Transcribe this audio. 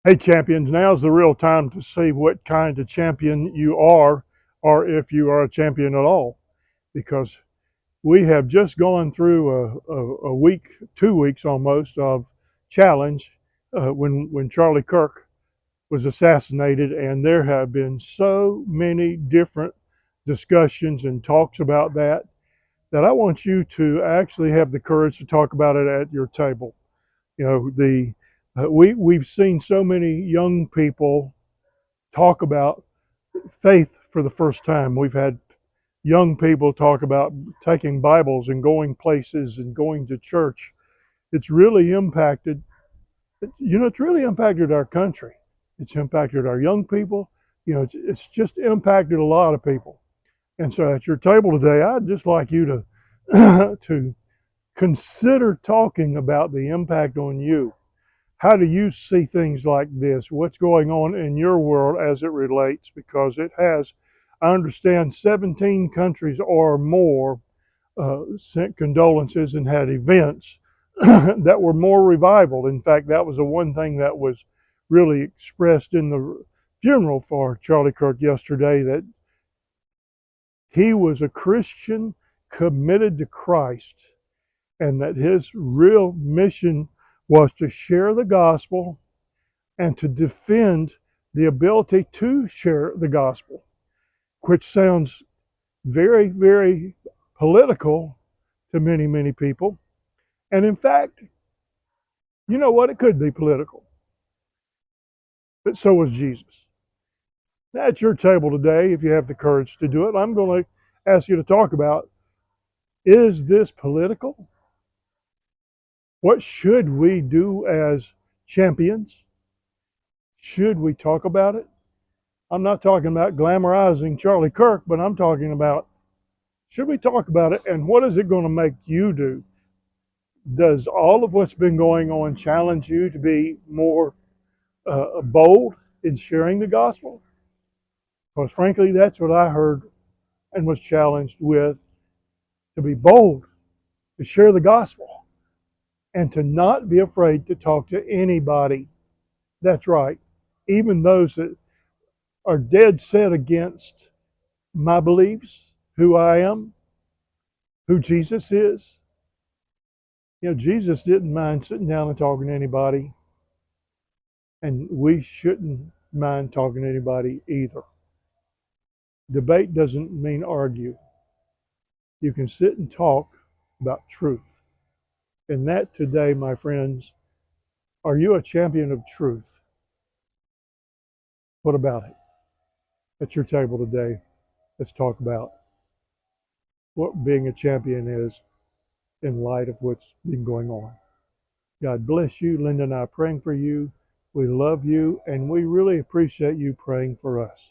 Hey, champions, now's the real time to see what kind of champion you are, or if you are a champion at all, because we have just gone through a week, 2 weeks almost, of challenge when Charlie Kirk was assassinated, and there have been so many different discussions and talks about that I want you to actually have the courage to talk about it at your table. You know, we've seen so many young people talk about faith for the first time. We've had young people talk about taking Bibles and going places and going to church. It's really impacted, it's really impacted our country. It's impacted our young people. It's just impacted a lot of people. And so at your table today, I'd just like you to to consider talking about the impact on you. How do you see things like this? What's going on in your world as it relates? Because it has, I understand, 17 countries or more sent condolences and had events that were more revival. In fact, that was the one thing that was really expressed in the funeral for Charlie Kirk yesterday, that he was a Christian committed to Christ, and that his real mission was to share the gospel and to defend the ability to share the gospel, which sounds very, very political to many, many people. And in fact, you know what? It could be political, but so was Jesus. At your table today, if you have the courage to do it, I'm going to ask you to talk about, is this political? What should we do as champions? Should we talk about it? I'm not talking about glamorizing Charlie Kirk, but I'm talking about, should we talk about it, and what is it going to make you do? Does all of what's been going on challenge you to be more bold in sharing the gospel? Because frankly, that's what I heard and was challenged with, to be bold, to share the gospel, and to not be afraid to talk to anybody. That's right. Even those that are dead set against my beliefs, who I am, who Jesus is. Jesus didn't mind sitting down and talking to anybody, and we shouldn't mind talking to anybody either. Debate doesn't mean argue. You can sit and talk about truth. And that today, my friends, are you a champion of truth? What about it? At your table today, let's talk about what being a champion is in light of what's been going on. God bless you. Linda and I are praying for you. We love you, and we really appreciate you praying for us.